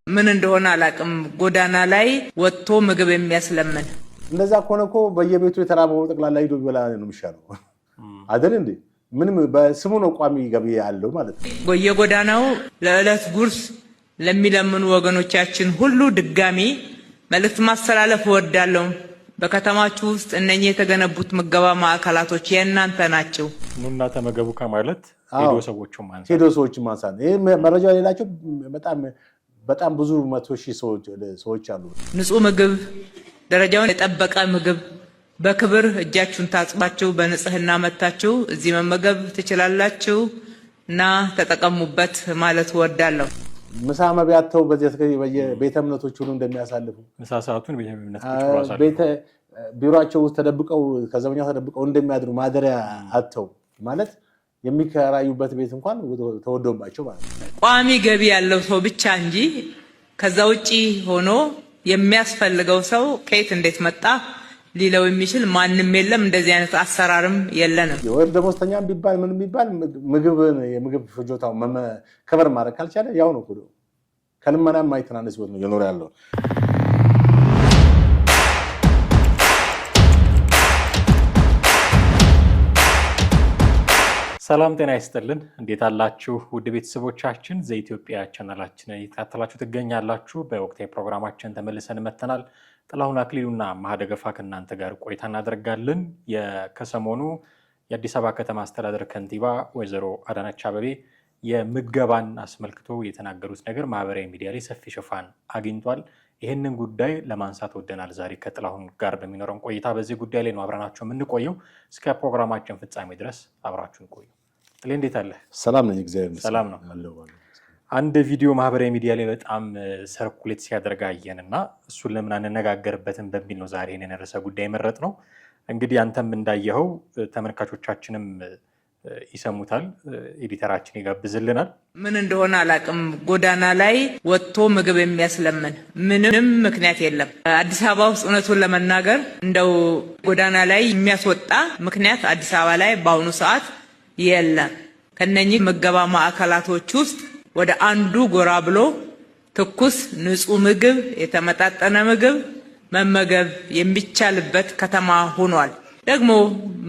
ምን እንደሆነ አላቅም ጎዳና ላይ ወጥቶ ምግብ የሚያስለምን እንደዛ ኮነኮ በየቤቱ የተራበው ጠቅላላ ሂዶ ቢበላ ነው የሚሻለው አይደል እንዴ? ምንም በስሙ ነው ቋሚ ገቢ ያለው ማለት ነው። በየጎዳናው ለዕለት ጉርስ ለሚለምኑ ወገኖቻችን ሁሉ ድጋሚ መልእክት ማስተላለፍ እወዳለሁ። በከተማችሁ ውስጥ እነኚህ የተገነቡት ምገባ ማዕከላቶች የእናንተ ናቸው። ኑና ተመገቡ ከማለት ሄዶ ሰዎችን ማንሳት ይሄ መረጃ የሌላቸው በጣም ብዙ 100,000 ሰዎች አሉ። ንጹህ ምግብ፣ ደረጃውን የጠበቀ ምግብ በክብር እጃችሁን ታጥባችሁ በንጽህና መታችሁ እዚህ መመገብ ትችላላችሁ እና ተጠቀሙበት ማለት እወዳለሁ። ምሳ መብያተው በየቤተ እምነቶች ሁሉ እንደሚያሳልፉ ምሳ ሰዓቱን ቢሮአቸው ውስጥ ተደብቀው ከዘበኛው ተደብቀው እንደሚያድሩ ማደሪያ አጥተው ማለት የሚከራዩበት ቤት እንኳን ተወዶባቸው ማለት ነው። ቋሚ ገቢ ያለው ሰው ብቻ እንጂ ከዛ ውጪ ሆኖ የሚያስፈልገው ሰው ከየት እንዴት መጣ ሊለው የሚችል ማንም የለም። እንደዚህ አይነት አሰራርም የለንም። ወይ ደሞዝተኛም ቢባል ምን ቢባል የምግብ ፍጆታው ከበር ማድረግ ካልቻለ ያው ነው ከልመናም ማይተናነስ ነው የኖር ያለው። ሰላም ጤና ይስጥልን። እንዴት አላችሁ ውድ ቤተሰቦቻችን? ዘኢትዮጵያ ቻናላችንን እየተከታተላችሁ ትገኛላችሁ። በወቅታዊ ፕሮግራማችን ተመልሰን መተናል። ጥላሁን አክሊሉና ማህደገፋ ከእናንተ ጋር ቆይታ እናደርጋለን። ከሰሞኑ የአዲስ አበባ ከተማ አስተዳደር ከንቲባ ወይዘሮ አዳነች አቤቤ የምገባን አስመልክቶ የተናገሩት ነገር ማህበራዊ ሚዲያ ላይ ሰፊ ሽፋን አግኝቷል። ይህንን ጉዳይ ለማንሳት ወደናል። ዛሬ ከጥላሁን ጋር በሚኖረን ቆይታ በዚህ ጉዳይ ላይ ነው አብረናቸው የምንቆየው። እስከ ፕሮግራማችን ፍጻሜ ድረስ አብራችሁን ቆዩ። ጥሌ እንዴት አለ? ሰላም ነኝ፣ እግዚአብሔር ሰላም ነው። አንድ ቪዲዮ ማህበራዊ ሚዲያ ላይ በጣም ሰርኩሌት ሲያደርግ አየንና እሱን ለምን አንነጋገርበትም በሚል ነው ዛሬ ይህንን ርዕሰ ጉዳይ መረጥ ነው። እንግዲህ አንተም እንዳየኸው ተመልካቾቻችንም ይሰሙታል፣ ኤዲተራችን ይጋብዝልናል። ምን እንደሆነ አላቅም ጎዳና ላይ ወጥቶ ምግብ የሚያስለምን ምንም ምክንያት የለም። አዲስ አበባ ውስጥ እውነቱን ለመናገር እንደው ጎዳና ላይ የሚያስወጣ ምክንያት አዲስ አበባ ላይ በአሁኑ ሰዓት የለም። ከነኚህ ምገባ ማዕከላቶች ውስጥ ወደ አንዱ ጎራ ብሎ ትኩስ ንጹህ ምግብ፣ የተመጣጠነ ምግብ መመገብ የሚቻልበት ከተማ ሆኗል። ደግሞ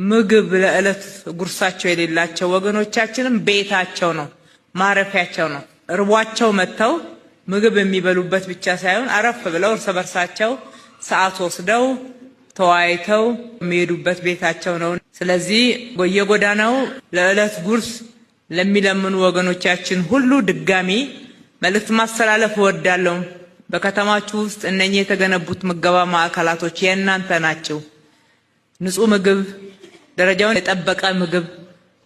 ምግብ ለዕለት ጉርሳቸው የሌላቸው ወገኖቻችንም ቤታቸው ነው፣ ማረፊያቸው ነው። እርቧቸው መጥተው ምግብ የሚበሉበት ብቻ ሳይሆን አረፍ ብለው እርስ በርሳቸው ሰዓት ወስደው ተወያይተው የሚሄዱበት ቤታቸው ነው። ስለዚህ በየጎዳናው ለዕለት ጉርስ ለሚለምኑ ወገኖቻችን ሁሉ ድጋሚ መልእክት ማስተላለፍ እወዳለሁ። በከተማችሁ ውስጥ እነኚህ የተገነቡት ምገባ ማዕከላቶች የእናንተ ናቸው። ንጹህ ምግብ፣ ደረጃውን የጠበቀ ምግብ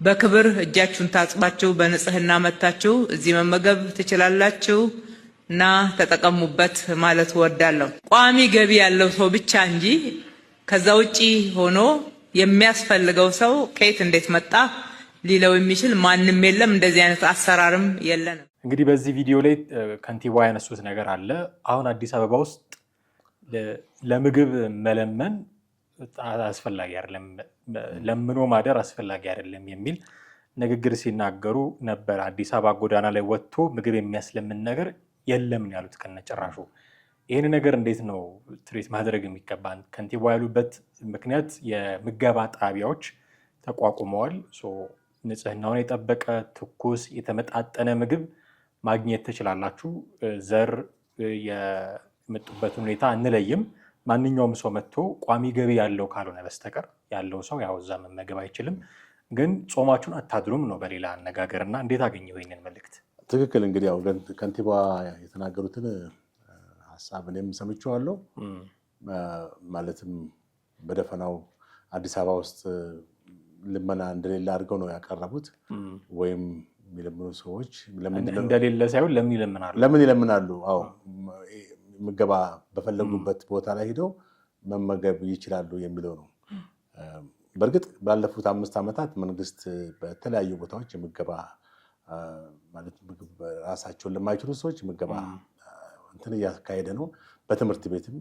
በክብር እጃችሁን ታጥባችሁ በንጽህና መታችሁ እዚህ መመገብ ትችላላችሁ እና ተጠቀሙበት ማለት እወዳለሁ። ቋሚ ገቢ ያለው ሰው ብቻ እንጂ ከዛ ውጪ ሆኖ የሚያስፈልገው ሰው ከየት እንዴት መጣ ሊለው የሚችል ማንም የለም። እንደዚህ አይነት አሰራርም የለንም። እንግዲህ በዚህ ቪዲዮ ላይ ከንቲባ ያነሱት ነገር አለ። አሁን አዲስ አበባ ውስጥ ለምግብ መለመን አስፈላጊ አይደለም፣ ለምኖ ማደር አስፈላጊ አይደለም የሚል ንግግር ሲናገሩ ነበር። አዲስ አበባ ጎዳና ላይ ወጥቶ ምግብ የሚያስለምን ነገር የለም ያሉት ከነጭራሹ። ይህን ነገር እንዴት ነው ትሪት ማድረግ የሚገባን? ከንቲባ ያሉበት ምክንያት የምገባ ጣቢያዎች ተቋቁመዋል። ንጽህናውን የጠበቀ ትኩስ የተመጣጠነ ምግብ ማግኘት ትችላላችሁ። ዘር የመጡበትን ሁኔታ አንለይም። ማንኛውም ሰው መጥቶ ቋሚ ገቢ ያለው ካልሆነ በስተቀር ያለው ሰው ያው እዛ መመገብ አይችልም። ግን ጾማችሁን አታድሩም ነው በሌላ አነጋገር። እና እንዴት አገኘው ይህንን መልእክት? ትክክል። እንግዲህ ያው ከንቲባ የተናገሩትን ሀሳብ እኔም ሰምቼዋለሁ። ማለትም በደፈናው አዲስ አበባ ውስጥ ልመና እንደሌለ አድርገው ነው ያቀረቡት። ወይም የሚለምኑ ሰዎች እንደሌለ ሳይሆን ለምን ይለምናሉ? አዎ ምገባ በፈለጉበት ቦታ ላይ ሄደው መመገብ ይችላሉ የሚለው ነው። በእርግጥ ባለፉት 5 ዓመታት መንግስት በተለያዩ ቦታዎች የምገባ ማለት ምግብ ራሳቸውን ለማይችሉ ሰዎች ምገባ እንትን እያካሄደ ነው። በትምህርት ቤትም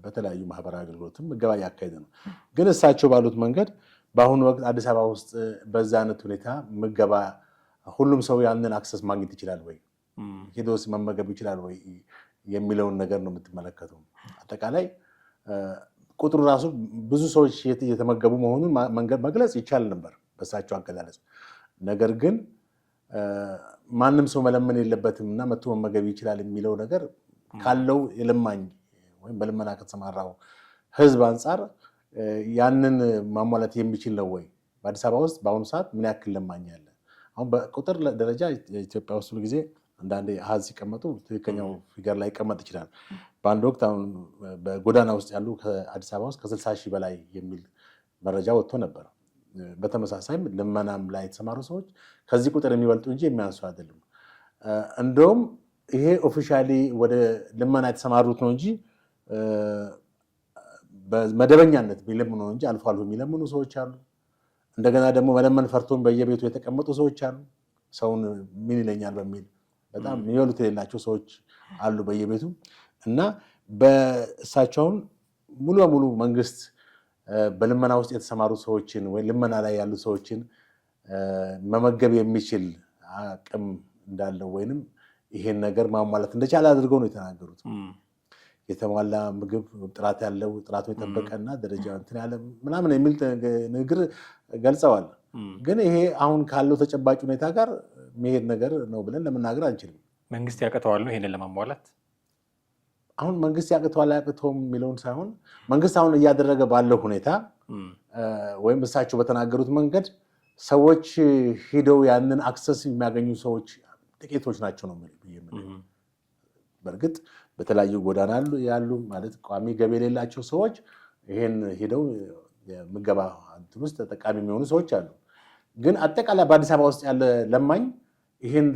በተለያዩ ማህበራዊ አገልግሎትም ምገባ እያካሄደ ነው። ግን እሳቸው ባሉት መንገድ በአሁኑ ወቅት አዲስ አበባ ውስጥ በዛ አይነት ሁኔታ ምገባ ሁሉም ሰው ያንን አክሰስ ማግኘት ይችላል ወይ? ሄዶስ መመገብ ይችላል ወይ የሚለውን ነገር ነው የምትመለከተው። አጠቃላይ ቁጥሩ ራሱ ብዙ ሰዎች እየተመገቡ መሆኑን መግለጽ ይቻል ነበር በሳቸው አገላለጽ። ነገር ግን ማንም ሰው መለመን የለበትም እና መጥቶ መመገብ ይችላል የሚለው ነገር ካለው የለማኝ ወይም በልመና ከተሰማራው ህዝብ አንጻር ያንን ማሟላት የሚችል ነው ወይ? በአዲስ አበባ ውስጥ በአሁኑ ሰዓት ምን ያክል ለማኝ አለ? አሁን በቁጥር ደረጃ ኢትዮጵያ ውስጥ ሁሉ ጊዜ አንዳንዴ አሃዝ ሲቀመጡ ትክክለኛው ፊገር ላይ ይቀመጥ ይችላል። በአንድ ወቅት አሁን በጎዳና ውስጥ ያሉ ከአዲስ አበባ ውስጥ ከ60 ሺህ በላይ የሚል መረጃ ወጥቶ ነበር። በተመሳሳይም ልመናም ላይ የተሰማሩ ሰዎች ከዚህ ቁጥር የሚበልጡ እንጂ የሚያንሱ አይደሉም። እንደውም ይሄ ኦፊሻሊ ወደ ልመና የተሰማሩት ነው እንጂ በመደበኛነት የሚለምኑ ነው እንጂ አልፎ አልፎ የሚለምኑ ሰዎች አሉ። እንደገና ደግሞ መለመን ፈርቶን በየቤቱ የተቀመጡ ሰዎች አሉ። ሰውን ምን ይለኛል በሚል በጣም የሚበሉት የሌላቸው ሰዎች አሉ በየቤቱ እና በእሳቸውን ሙሉ በሙሉ መንግስት በልመና ውስጥ የተሰማሩ ሰዎችን ወይ ልመና ላይ ያሉ ሰዎችን መመገብ የሚችል አቅም እንዳለው ወይንም ይሄን ነገር ማሟላት እንደቻለ አድርገው ነው የተናገሩት። የተሟላ ምግብ ጥራት ያለው ጥራቱ የጠበቀና ደረጃ እንትን ያለ ምናምን የሚል ንግግር ገልጸዋል። ግን ይሄ አሁን ካለው ተጨባጭ ሁኔታ ጋር መሄድ ነገር ነው ብለን ለመናገር አንችልም። መንግስት ያቅተዋል ነው ይሄንን ለማሟላት? አሁን መንግስት ያቅተዋል አያቅተውም የሚለውን ሳይሆን መንግስት አሁን እያደረገ ባለው ሁኔታ ወይም እሳቸው በተናገሩት መንገድ ሰዎች ሂደው ያንን አክሰስ የሚያገኙ ሰዎች ጥቂቶች ናቸው ነው የምልህ። በእርግጥ በተለያዩ ጎዳና ያሉ ማለት ቋሚ ገቢ የሌላቸው ሰዎች ይሄን ሂደው የምገባ እንትን ውስጥ ተጠቃሚ የሚሆኑ ሰዎች አሉ። ግን አጠቃላይ በአዲስ አበባ ውስጥ ያለ ለማኝ ይሄን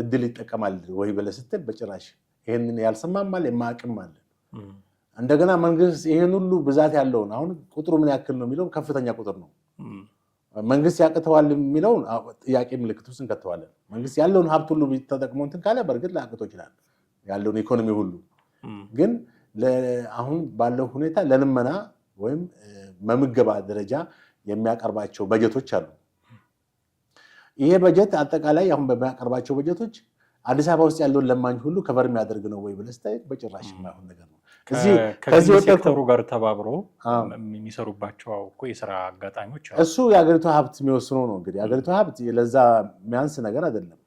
እድል ይጠቀማል ወይ ብለህ ስትል በጭራሽ ይሄንን ያልሰማማል የማያውቅም አለ። እንደገና መንግስት ይሄን ሁሉ ብዛት ያለውን አሁን ቁጥሩ ምን ያክል ነው የሚለው ከፍተኛ ቁጥር ነው። መንግስት ያቅተዋል የሚለውን ጥያቄ ምልክት ውስጥ እንከተዋለን። መንግስት ያለውን ሀብት ሁሉ ተጠቅሞ እንትን ካለ በእርግጥ ላያቅተው ይችላል ያለውን ኢኮኖሚ ሁሉ። ግን አሁን ባለው ሁኔታ ለልመና ወይም መምገባ ደረጃ የሚያቀርባቸው በጀቶች አሉ። ይሄ በጀት አጠቃላይ አሁን በሚያቀርባቸው በጀቶች አዲስ አበባ ውስጥ ያለውን ለማኝ ሁሉ ከቨር የሚያደርግ ነው ወይ ብለህ ስታይ በጭራሽ የማይሆን ነገር ነው። ከዚህ ሴክተሩ ጋር ተባብሮ የሚሰሩባቸው እኮ የስራ አጋጣሚዎች አሉ። እሱ የሀገሪቱ ሀብት የሚወስነው ነው። እንግዲህ የሀገሪቱ ሀብት ለዛ የሚያንስ ነገር አይደለም።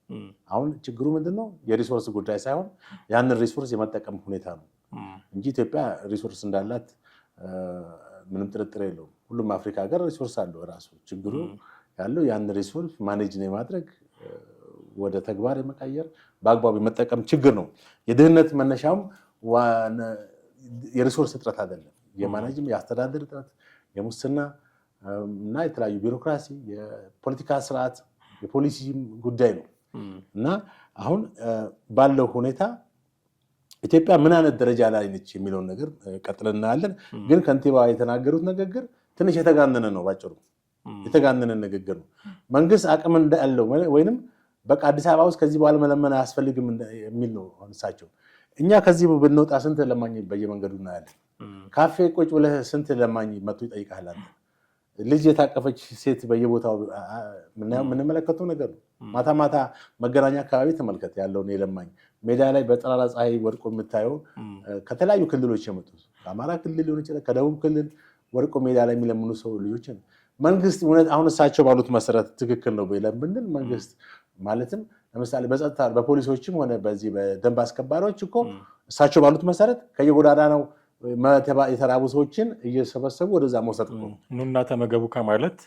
አሁን ችግሩ ምንድነው? የሪሶርስ ጉዳይ ሳይሆን ያንን ሪሶርስ የመጠቀም ሁኔታ ነው እንጂ ኢትዮጵያ ሪሶርስ እንዳላት ምንም ጥርጥር የለውም። ሁሉም አፍሪካ ሀገር ሪሶርስ አለው ራሱ። ችግሩ ያለው ያን ሪሶርስ ማኔጅ የማድረግ ወደ ተግባር የመቀየር በአግባቡ የመጠቀም ችግር ነው። የድህነት መነሻውም የሪሶርስ እጥረት አይደለም። የማኔጅም የአስተዳደር እጥረት፣ የሙስና እና የተለያዩ ቢሮክራሲ፣ የፖለቲካ ስርዓት፣ የፖሊሲ ጉዳይ ነው እና አሁን ባለው ሁኔታ ኢትዮጵያ ምን አይነት ደረጃ ላይ ነች የሚለውን ነገር ቀጥለን እናያለን። ግን ከንቲባ የተናገሩት ንግግር ትንሽ የተጋነነ ነው። ባጭሩ የተጋነነ ንግግር ነው። መንግስት አቅም እንዳለው ወይንም በቃ አዲስ አበባ ውስጥ ከዚህ በኋላ መለመን አያስፈልግም የሚል ነው እሳቸው። እኛ ከዚህ ብንወጣ ስንት ለማኝ በየመንገዱ እናያለን። ካፌ ቁጭ ብለህ ስንት ለማኝ መጥቶ ይጠይቃል። ልጅ የታቀፈች ሴት በየቦታው የምንመለከተው ነገር ነው። ማታ ማታ መገናኛ አካባቢ ተመልከት ያለውን የለማኝ ሜዳ ላይ በጠራራ ፀሐይ ወድቆ የምታየው ከተለያዩ ክልሎች የመጡ ከአማራ ክልል ሊሆን ይችላል፣ ከደቡብ ክልል ወድቆ ሜዳ ላይ የሚለምኑ ሰው ልጆች መንግስት እውነት አሁን እሳቸው ባሉት መሰረት ትክክል ነው ብለን ብንል መንግስት ማለትም ለምሳሌ በጸጥታ በፖሊሶችም ሆነ በዚህ በደንብ አስከባሪዎች እኮ እሳቸው ባሉት መሰረት ከየጎዳና ነው የተራቡ ሰዎችን እየሰበሰቡ ወደዛ መውሰድ ነው። ኑና ተመገቡ ከማለት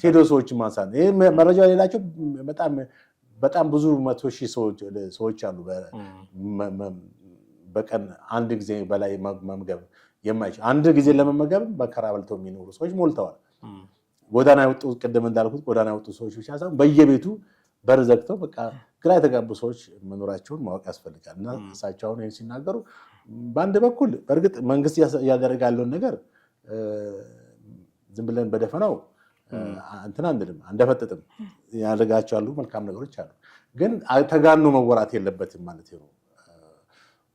ሄዶ ሰዎችን ማንሳት። ይህ መረጃ የሌላቸው በጣም ብዙ 100,000 ሰዎች አሉ። በቀን አንድ ጊዜ በላይ መመገብ የማይችል አንድ ጊዜ ለመመገብ በከራ በልተው የሚኖሩ ሰዎች ሞልተዋል። ጎዳና የወጡ ቅድም እንዳልኩት ጎዳና የወጡ ሰዎች ብቻ ሳይሆን በየቤቱ በር ዘግተው በቃ ግራ የተጋቡ ሰዎች መኖራቸውን ማወቅ ያስፈልጋል። እና እሳቸው አሁን ይህን ሲናገሩ በአንድ በኩል በእርግጥ መንግስት እያደረገ ያለውን ነገር ዝም ብለን በደፈናው እንትን አንልም አንደፈጥጥም። ያደረጋቸው ያሉ መልካም ነገሮች አሉ፣ ግን ተጋኖ መወራት የለበትም ማለት ነው።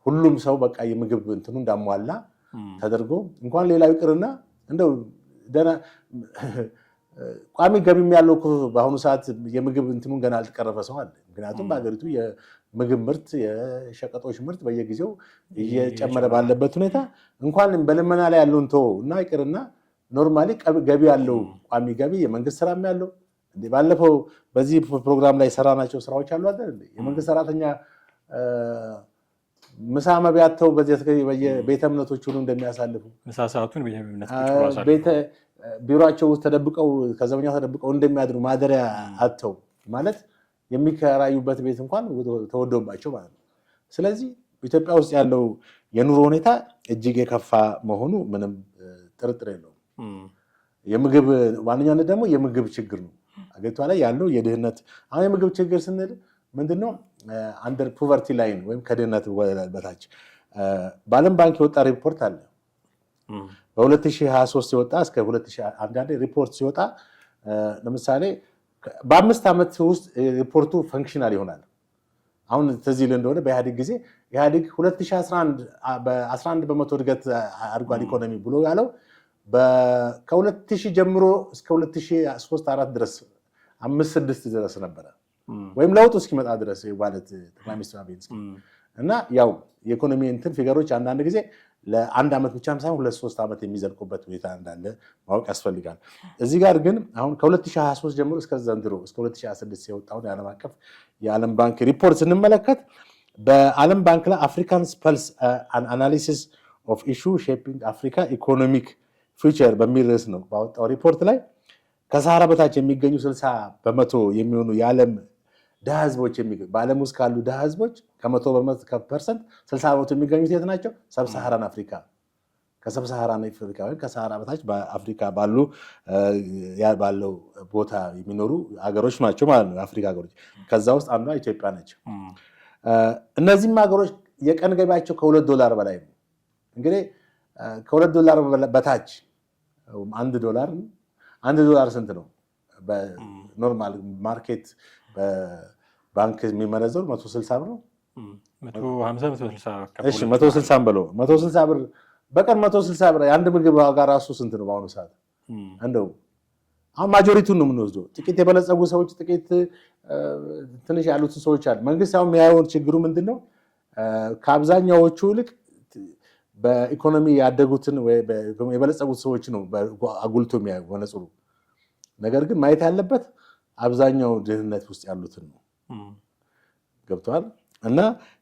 ሁሉም ሰው በቃ የምግብ እንትኑ እንዳሟላ ተደርጎ እንኳን ሌላው ይቅርና እንደው ቋሚ ገቢም ያለው በአሁኑ ሰዓት የምግብ እንትኑን ገና አልተቀረፈ ሰው አለ። ምክንያቱም በሀገሪቱ የምግብ ምርት የሸቀጦች ምርት በየጊዜው እየጨመረ ባለበት ሁኔታ እንኳን በልመና ላይ ያለውን ተወው እና ይቅርና ኖርማሊ ገቢ ያለው ቋሚ ገቢ የመንግስት ስራም ያለው ባለፈው በዚህ ፕሮግራም ላይ ሰራናቸው ስራዎች አሉ አይደል? የመንግስት ሰራተኛ ምሳ መብያተው በየቤተ እምነቶች ሁሉ እንደሚያሳልፉ ምሳ ሰዓቱን ቢሮአቸው ውስጥ ተደብቀው ከዘበኛ ተደብቀው እንደሚያድሩ ማደሪያ አጥተው ማለት የሚከራዩበት ቤት እንኳን ተወዶባቸው ማለት ነው። ስለዚህ ኢትዮጵያ ውስጥ ያለው የኑሮ ሁኔታ እጅግ የከፋ መሆኑ ምንም ጥርጥር የለውም። የምግብ ዋነኛነት ደግሞ የምግብ ችግር ነው። አገሪቷ ላይ ያለው የድህነት አሁን የምግብ ችግር ስንል ምንድነው? አንደር ፖቨርቲ ላይን ወይም ከድህነት በታች በዓለም ባንክ የወጣ ሪፖርት አለ። በ2023 ሲወጣ እስከ 2001 ሪፖርት ሲወጣ ለምሳሌ በ5 ዓመት ውስጥ ሪፖርቱ ፈንክሽናል ይሆናል። አሁን ትዝ ይል እንደሆነ በኢህአዴግ ጊዜ ኢህአዴግ 2011 በ11 በመቶ እድገት አድርጓል ኢኮኖሚ ብሎ ያለው ከ2000 ጀምሮ እስከ 2003-4 ድረስ 5-6 ድረስ ነበረ ወይም ለውጡ እስኪመጣ ድረስ ማለት ጠቅላይ ሚኒስትር አብይ እና ያው የኢኮኖሚ እንትን ፊገሮች አንዳንድ ጊዜ ለአንድ ዓመት ብቻም ሳይሆን 2-3 ዓመት የሚዘልቁበት ሁኔታ እንዳለ ማወቅ ያስፈልጋል። እዚህ ጋር ግን አሁን ከ2023 ጀምሮ እስከ ዘንድሮ እስከ 2026 የወጣውን የዓለም አቀፍ የዓለም ባንክ ሪፖርት ስንመለከት በዓለም ባንክ ላይ አፍሪካን ፐልስ አናሊሲስ ኦፍ ኢሹ ሼፒንግ አፍሪካ ኢኮኖሚክ ፊውቸር በሚል ርዕስ ነው ባወጣው ሪፖርት ላይ ከሰሃራ በታች የሚገኙ 60% የሚሆኑ የዓለም ድሃ ህዝቦች በዓለም ውስጥ ካሉ ድሃ ህዝቦች ከ100% 60% የሚገኙት የት ናቸው? ሰብሳሃራን አፍሪካ። ከሰብሳሃራን አፍሪካ ወይም ከሰሃራ በታች በአፍሪካ ባለው ቦታ የሚኖሩ ሀገሮች ናቸው ማለት ነው፣ የአፍሪካ ሀገሮች። ከዛ ውስጥ አንዷ ኢትዮጵያ ነች። እነዚህም ሀገሮች የቀን ገቢያቸው $2 በላይ ነው። እንግዲህ $2 በታች $1 ስንት ነው? በኖርማል ማርኬት በባንክ የሚመነዘሩ 160 ብር ነው። 160 ብሎ 160 ብር በቀን 160 ብር የአንድ ምግብ ዋጋ ራሱ ስንት ነው በአሁኑ ሰዓት? እንደው አሁን ማጆሪቲውን ነው የምንወስደው። ጥቂት የበለጸጉ ሰዎች ጥቂት ትንሽ ያሉትን ሰዎች አሉ። መንግስት አሁን የሚያየውን ችግሩ ምንድነው? ከአብዛኛዎቹ ይልቅ በኢኮኖሚ ያደጉትን የበለጸጉት ሰዎች ነው አጉልቶ የሚያየው በነጽሩ። ነገር ግን ማየት ያለበት አብዛኛው ድህነት ውስጥ ያሉትን ነው። ገብቷል? እና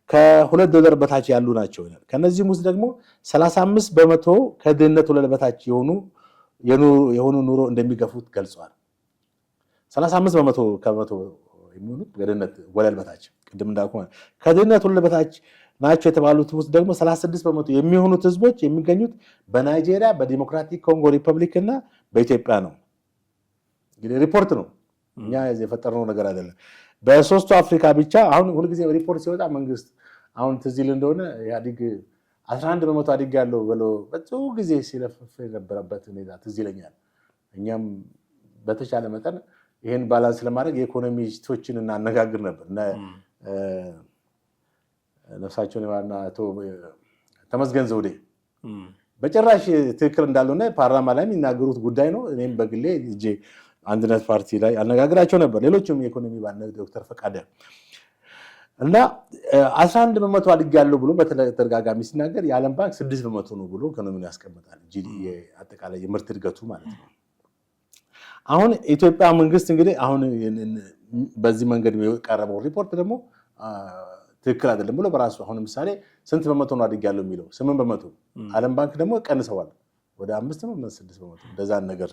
$2 በታች ያሉ ናቸው ይላል። ከነዚህም ውስጥ ደግሞ 35% ከድህነት ወለል በታች የሆኑ ኑሮ እንደሚገፉት ገልጿል። 35% የሚሆኑት ከድህነት ወለል በታች ቅድም እንዳልኩ ከድህነት ወለል በታች ናቸው የተባሉት ውስጥ ደግሞ 36% የሚሆኑት ህዝቦች የሚገኙት በናይጄሪያ፣ በዲሞክራቲክ ኮንጎ ሪፐብሊክ እና በኢትዮጵያ ነው። እንግዲህ ሪፖርት ነው፣ እኛ የፈጠርነው ነገር አይደለም። በሶስቱ አፍሪካ ብቻ አሁን ሁልጊዜ ሪፖርት ሲወጣ መንግስት አሁን ትዝ ይል እንደሆነ ኢህአዴግ 11% አድግ ያለው ብሎ ብዙ ጊዜ ሲለፍፍ የነበረበት ሁኔታ ትዝ ይለኛል። እኛም በተቻለ መጠን ይህን ባላንስ ለማድረግ የኢኮኖሚስቶችን እናነጋግር ነበር። ነፍሳቸውን የማርና አቶ ተመስገን ዘውዴ በጭራሽ ትክክል እንዳልሆነ ፓርላማ ላይ የሚናገሩት ጉዳይ ነው። እኔም በግሌ እጄ አንድነት ፓርቲ ላይ አነጋግራቸው ነበር። ሌሎችም የኢኮኖሚ ባለሙያ ዶክተር ፈቃደ እና 11% አድጌያለሁ ብሎ በተደጋጋሚ ሲናገር የዓለም ባንክ 6% ነው ብሎ ኢኮኖሚውን ያስቀምጣል። አጠቃላይ የምርት እድገቱ ማለት ነው። አሁን ኢትዮጵያ መንግስት እንግዲህ አሁን በዚህ መንገድ የቀረበው ሪፖርት ደግሞ ትክክል አይደለም ብሎ በራሱ አሁን ምሳሌ ስንት በመቶ ነው አድጌያለሁ የሚለው 8%፣ ዓለም ባንክ ደግሞ ቀንሰዋል ወደ 5 ነው 6%፣ እንደዛ ነገር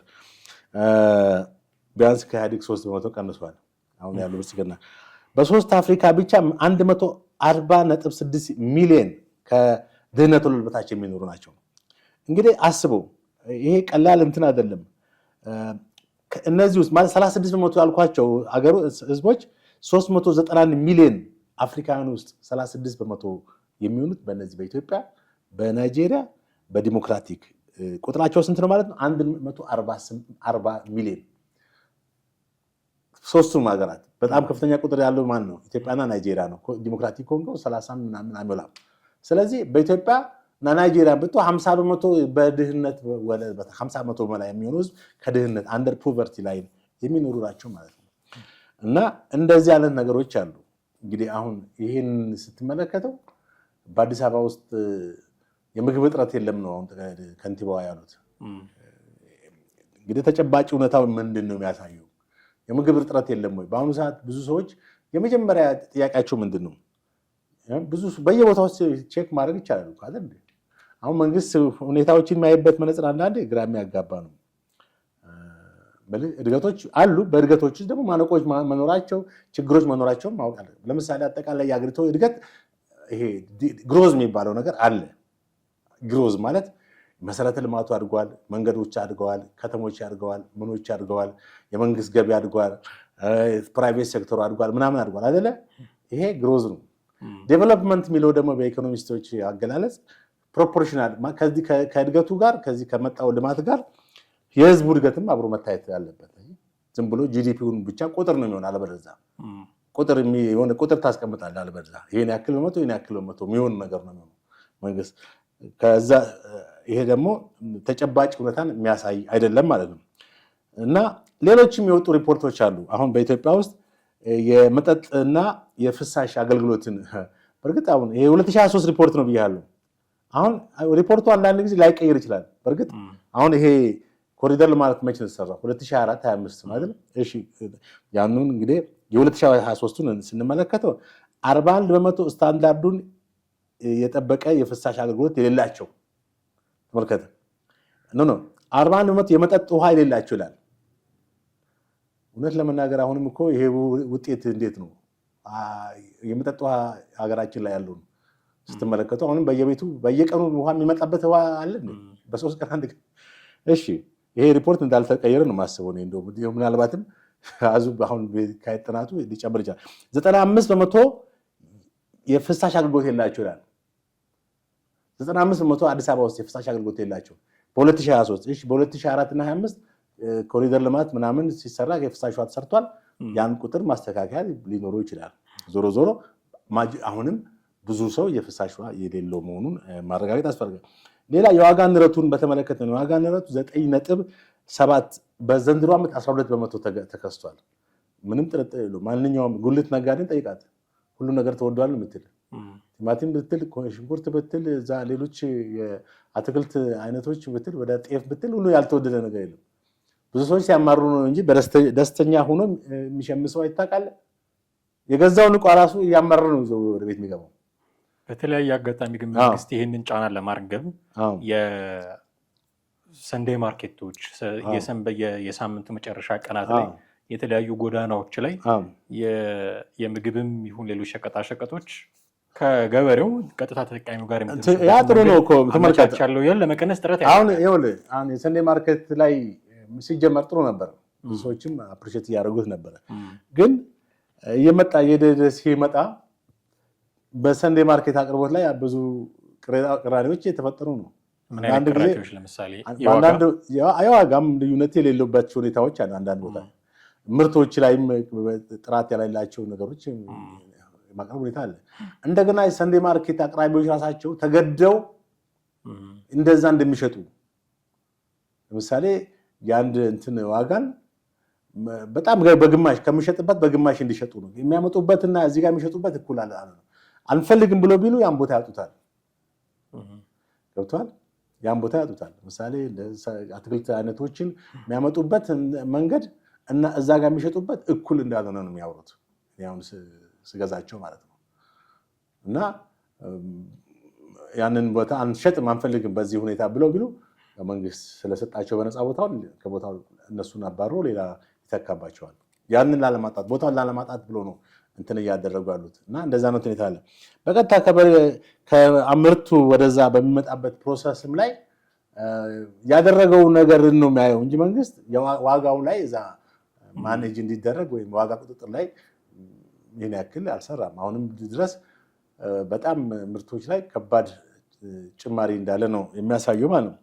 ቢያንስ ከኢህአዴግ 3% ቀንሷል። አሁን ያለው ብልጽግና በሶስት አፍሪካ ብቻ 140.6 ሚሊዮን ከድህነት ወለል በታች የሚኖሩ ናቸው። እንግዲህ አስበው፣ ይሄ ቀላል እንትን አይደለም። እነዚህ ውስጥ ማለት 36% ያልኳቸው ህዝቦች 391 ሚሊዮን አፍሪካውያን ውስጥ 36% የሚሆኑት በእነዚህ በኢትዮጵያ፣ በናይጄሪያ፣ በዲሞክራቲክ ቁጥራቸው ስንት ነው ማለት ነው? 140 ሚሊዮን። ሶስቱም ሀገራት በጣም ከፍተኛ ቁጥር ያለው ማን ነው? ኢትዮጵያና ናይጄሪያ ነው። ዲሞክራቲክ ኮንጎ 30 ምናምን አይሞላም። ስለዚህ በኢትዮጵያ እና ናይጄሪያ ብትቶ 50% በድህነት ወለል 50% በላይ የሚሆኑ ህዝብ ከድህነት አንደር ፖቨርቲ ላይ የሚኖሩ ናቸው ማለት ነው። እና እንደዚህ አይነት ነገሮች አሉ። እንግዲህ አሁን ይሄን ስትመለከተው በአዲስ አበባ ውስጥ የምግብ እጥረት የለም ነው አሁን ከንቲባዋ ያሉት። እንግዲህ ተጨባጭ ሁኔታው ምንድን ነው የሚያሳየው? የምግብ እጥረት የለም ወይ? በአሁኑ ሰዓት ብዙ ሰዎች የመጀመሪያ ጥያቄያቸው ምንድን ነው? ብዙ በየቦታው ቼክ ማድረግ ይቻላል አይደል? አሁን መንግስት ሁኔታዎችን የሚያይበት መነጽር አንዳንዴ ግራ የሚያጋባ ነው። እድገቶች አሉ። በእድገቶች ውስጥ ደግሞ ማነቆች መኖራቸው፣ ችግሮች መኖራቸውን ማወቅ አለ። ለምሳሌ አጠቃላይ የአገሪቱ እድገት ይሄ ግሮዝ የሚባለው ነገር አለ። ግሮዝ ማለት መሰረተ ልማቱ አድጓል፣ መንገዶች አድገዋል፣ ከተሞች አድገዋል፣ ምኖች አድገዋል፣ የመንግስት ገቢ አድጓል፣ ፕራይቬት ሴክተሩ አድጓል፣ ምናምን አድጓል አይደለ? ይሄ ግሮዝ ነው። ዴቨሎፕመንት የሚለው ደግሞ በኢኮኖሚስቶች አገላለጽ ፕሮፖርሽናል ከዚህ ከእድገቱ ጋር ከዚህ ከመጣው ልማት ጋር የህዝቡ እድገትም አብሮ መታየት ያለበት። ዝም ብሎ ጂዲፒውን ብቻ ቁጥር ነው የሚሆን። አለበለዚያ የሆነ ቁጥር ታስቀምጣለህ። አለበለዚያ ይሄን ያክል በመቶ ይሄን ያክል በመቶ የሚሆን ነገር ነው የሚሆነው መንግስት። ከዛ ይሄ ደግሞ ተጨባጭ ሁኔታን የሚያሳይ አይደለም ማለት ነው። እና ሌሎችም የወጡ ሪፖርቶች አሉ። አሁን በኢትዮጵያ ውስጥ የመጠጥና የፍሳሽ አገልግሎትን በእርግጥ አሁን ይሄ 2023 ሪፖርት ነው ብያለሁ። አሁን ሪፖርቱ አንዳንድ ጊዜ ላይቀይር ይችላል። በእርግጥ አሁን ይሄ ኮሪደር ልማት መቼ ነው የተሰራው? 2024 25 ነው አይደል? እሺ ያንኑን እንግዲህ የ2023ን ስንመለከተው 41% ስታንዳርዱን የጠበቀ የፍሳሽ አገልግሎት የሌላቸው ተመልከተ። ኖ 41% የመጠጥ ውሃ የሌላቸው ይላል። እውነት ለመናገር አሁንም እኮ ይሄ ውጤት እንዴት ነው? የመጠጥ ውሃ ሀገራችን ላይ ያለው ስትመለከቱ አሁንም በየቤቱ በየቀኑ ውሃ የሚመጣበት ውሃ አለ በ3 ቀን አንድ ቀን። እሺ ይሄ ሪፖርት እንዳልተቀየረ ነው የማስበው እኔ። እንደው ምናልባትም አሁን ከጥናቱ ሊጨምር ይችላል። 95% የፍሳሽ አገልግሎት የላቸው ይላል። 95% አዲስ አበባ ውስጥ የፍሳሽ አገልግሎት የላቸው በ2023። እሺ በ2024 እና 25 ኮሪደር ልማት ምናምን ሲሰራ የፍሳሽ ውሃ ተሰርቷል። ያን ቁጥር ማስተካከያ ሊኖረው ይችላል። ዞሮ ዞሮ አሁንም ብዙ ሰው የፍሳሽ ውሃ የሌለው መሆኑን ማረጋገጥ ያስፈልጋል። ሌላ የዋጋ ንረቱን በተመለከተ ነው። የዋጋ ንረቱ 9.7 በዘንድሮ ዓመት 12% ተከስቷል። ምንም ጥርጥር የለውም። ማንኛውም ጉልት ነጋዴን ጠይቃት ሁሉ ነገር ተወዷል የምትል ቲማቲም ብትል፣ ሽንኩርት ብትል፣ እዛ ሌሎች የአትክልት አይነቶች ብትል፣ ወደ ጤፍ ብትል ሁሉ ያልተወደደ ነገር የለም። ብዙ ሰዎች ሲያማሩ ነው እንጂ ደስተኛ ሆኖ የሚሸምሰው አይታቃለ። የገዛውን ዕቃ ራሱ እያመረ ነው ይዘው ወደ ቤት የሚገባው። በተለያየ አጋጣሚ ግን መንግስት ይህንን ጫና ለማርገብ የሰንዴይ ማርኬቶች የሳምንቱ መጨረሻ ቀናት ላይ የተለያዩ ጎዳናዎች ላይ የምግብም ይሁን ሌሎች ሸቀጣሸቀጦች ከገበሬው ቀጥታ ተጠቃሚው ጋር ጥሩ ነው እኮ ተመልካቻለሁ ያለ ለመቀነስ ጥረት አሁን የሰንዴይ ማርኬት ላይ ሲጀመር ጥሩ ነበር። ብዙ ሰዎችም አፕሪሼት እያደረጉት ነበረ። ግን እየመጣ ሲመጣ በሰንዴይ ማርኬት አቅርቦት ላይ ብዙ ቅራኔዎች የተፈጠሩ ነው። አንዳንድ ጊዜ ለምሳሌ የዋጋም ልዩነት የሌለባቸው ሁኔታዎች አሉ። አንዳንድ ቦታ ምርቶች ላይም ጥራት ያላቸው ነገሮች የማቅረብ ሁኔታ አለ። እንደገና የሰንዴይ ማርኬት አቅራቢዎች ራሳቸው ተገደው እንደዛ እንደሚሸጡ ለምሳሌ የአንድ እንትን ዋጋን በጣም በግማሽ ከሚሸጥበት በግማሽ እንዲሸጡ ነው የሚያመጡበትና እዚህ ጋር የሚሸጡበት እኩል አለ። አንፈልግም ብሎ ቢሉ ያን ቦታ ያጡታል። ገብቷል? ያን ቦታ ያጡታል። ለምሳሌ አትክልት አይነቶችን የሚያመጡበት መንገድ እና እዛ ጋር የሚሸጡበት እኩል እንዳልሆነ ነው የሚያወሩት። ያውን ስገዛቸው ማለት ነው። እና ያንን ቦታ አንሸጥም አንፈልግም በዚህ ሁኔታ ብለው ቢሉ መንግስት ስለሰጣቸው በነፃ ከቦታው እነሱን አባሮ ሌላ ይተካባቸዋል። ያንን ላለማጣት ቦታውን ላለማጣት ብሎ ነው እንትን እያደረጉ ያሉት። እና እንደዛ ነው ሁኔታ አለ። በቀጥታ ከአምርቱ ወደዛ በሚመጣበት ፕሮሰስም ላይ ያደረገው ነገር ነው የሚያየው እንጂ መንግስት ዋጋው ላይ እዛ ማኔጅ እንዲደረግ ወይም ዋጋ ቁጥጥር ላይ ይህን ያክል አልሰራም። አሁንም ድረስ በጣም ምርቶች ላይ ከባድ ጭማሪ እንዳለ ነው የሚያሳየው ማለት ነው።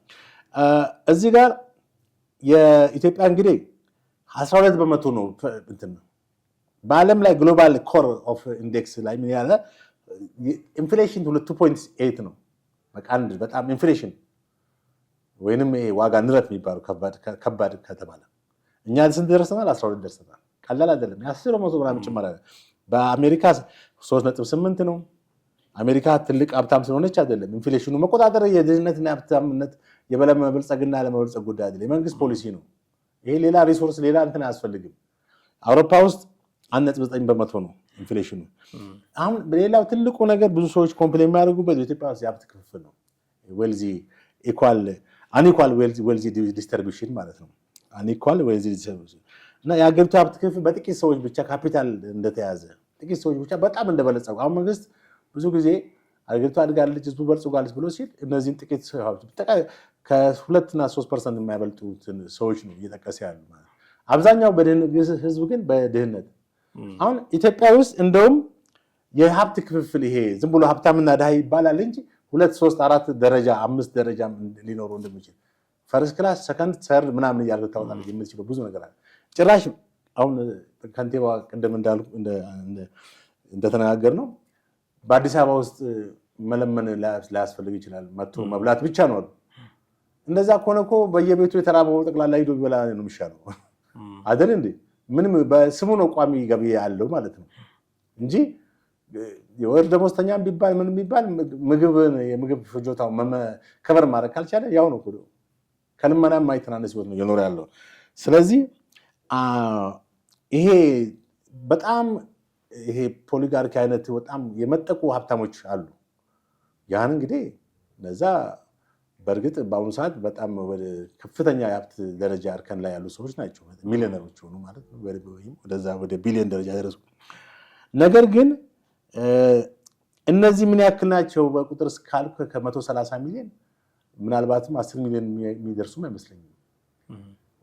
እዚህ ጋር የኢትዮጵያ እንግዲህ 12% ነው እንትን ነው በዓለም ላይ ግሎባል ኮር ኦፍ ኢንዴክስ ላይ ምን ያለ ኢንፍሌሽን 2.8 ነው በቃ አንድ በጣም ኢንፍሌሽን ወይንም ይሄ ዋጋ ንረት የሚባለው ከባድ ከተባለ እኛ ስንት ደርሰናል? 12 ደርሰናል። ቀላል አይደለም። የ10 በመቶ ምናምን ጭማሪ አለ። በአሜሪካ 3.8 ነው። አሜሪካ ትልቅ ሀብታም ስለሆነች አይደለም ኢንፍሌሽኑ መቆጣጠር የድህነትና የሀብታምነት የበለመበልጸግና ለመበልጸግ ጉዳይ አይደለም፣ የመንግስት ፖሊሲ ነው። ይሄ ሌላ ሪሶርስ ሌላ እንትን አያስፈልግም። አውሮፓ ውስጥ 1.9 በመቶ ነው ኢንፍሌሽኑ። አሁን ሌላው ትልቁ ነገር ብዙ ሰዎች ኮምፕሌን የሚያደርጉበት ኢትዮጵያ ውስጥ የሀብት ክፍፍል ነው። ዌልዚ አንኢኳል ዌልዚ ዲስትሪቢዩሽን ማለት ነው። አንኢኳል ዌልዚ ዲስትሪቢዩሽን እና የሀገሪቱ ሀብት ክፍል በጥቂት ሰዎች ብቻ ካፒታል እንደተያዘ ጥቂት ሰዎች ብቻ በጣም እንደበለጸጉ አሁን መንግስት ብዙ ጊዜ ሀገሪቱ አድጋለች ህዝቡ በልጽጓለች ብሎ ሲል እነዚህን ጥቂት ከ2 እና 3% የማይበልጡትን ሰዎች ነው እየጠቀሰ ያሉ ማለት። አብዛኛው ህዝብ ግን በድህነት አሁን ኢትዮጵያ ውስጥ እንደውም የሀብት ክፍፍል ይሄ ዝም ብሎ ሀብታምና ድሃ ይባላል እንጂ 2 3 4 ደረጃ 5 ደረጃ ሊኖሩ እንደሚችል ፈርስት ክላስ ሰከንድ ሰርድ ምናምን እያደረገ ታወጣለች የምትችለው ብዙ ነገር አለ። ጭራሽ አሁን ከንቲባ ቅድም እንደተነጋገር ነው በአዲስ አበባ ውስጥ መለመን ላያስፈልግ ይችላል፣ መጥቶ መብላት ብቻ ነው አሉ። እንደዛ ከሆነ እኮ በየቤቱ የተራበው ጠቅላላ ሂዶ ቢበላ ነው የሚሻለው አይደል እንዴ? ምንም በስሙ ነው ቋሚ ገቢ ያለው ማለት ነው እንጂ የወር ደመወዝተኛም ቢባል ምንም ቢባል የምግብ ፍጆታው ከበር ማድረግ ካልቻለ ያው ነው ከልመናም ማይተናነስ ነው የኖር ያለው። ስለዚህ ይሄ በጣም ይሄ ፖሊጋርኪ አይነት በጣም የመጠቁ ሀብታሞች አሉ። ያን እንግዲህ ለዛ በእርግጥ በአሁኑ ሰዓት በጣም ወደ ከፍተኛ የሀብት ደረጃ እርከን ላይ ያሉ ሰዎች ናቸው፣ ሚሊዮነሮች ሆኑ ማለት ነው፣ ወደዛ ወደ ቢሊዮን ደረጃ ደረሱ። ነገር ግን እነዚህ ምን ያክል ናቸው በቁጥር እስካልኩ ከ130 ሚሊዮን ምናልባትም 10 ሚሊዮን የሚደርሱም አይመስለኝም።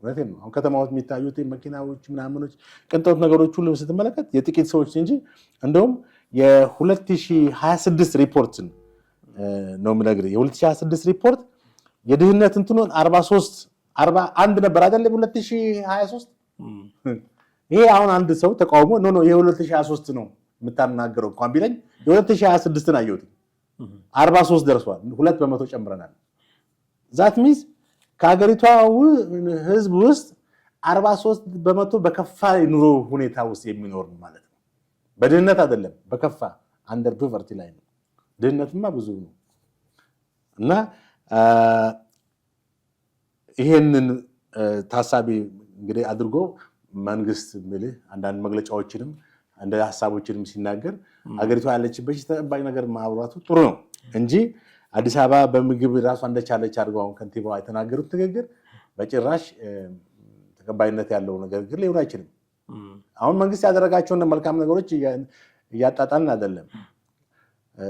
እውነቴን ነው። አሁን ከተማ ውስጥ የሚታዩት መኪናዎች ምናምኖች ቅንጦት ነገሮች ሁሉ ስትመለከት የጥቂት ሰዎች እንጂ እንደውም የ2026 ሪፖርትን ነው የምነግርህ። የ2026 ሪፖርት የድህነት እንትኑን 41 ነበር አይደለም 2023። ይሄ አሁን አንድ ሰው ተቃውሞ ኖ ይሄ 2023 ነው የምታናገረው እንኳን ቢለኝ የ2026ን አየሁት 43 ደርሷል። 2 በመቶ ጨምረናል። ዛት ሚንስ ከሀገሪቷ ህዝብ ውስጥ 43 በመቶ በከፋ ኑሮ ሁኔታ ውስጥ የሚኖር ማለት ነው። በድህነት አይደለም በከፋ አንደር ፖቨርቲ ላይ ነው። ድህነትማ ብዙ ነው እና ይሄንን ታሳቢ እንግዲህ አድርጎ መንግስት ምልህ አንዳንድ መግለጫዎችንም እንደ ሀሳቦችንም ሲናገር ሀገሪቷ ያለችበት ተጠባቂ ነገር ማብራቱ ጥሩ ነው እንጂ አዲስ አበባ በምግብ ራሷ እንደቻለች አድርገው አሁን ከንቲባዋ የተናገሩት ንግግር በጭራሽ ተቀባይነት ያለው ነገር ግን ሊሆን አይችልም። አሁን መንግስት ያደረጋቸውን መልካም ነገሮች እያጣጣልን አይደለም፣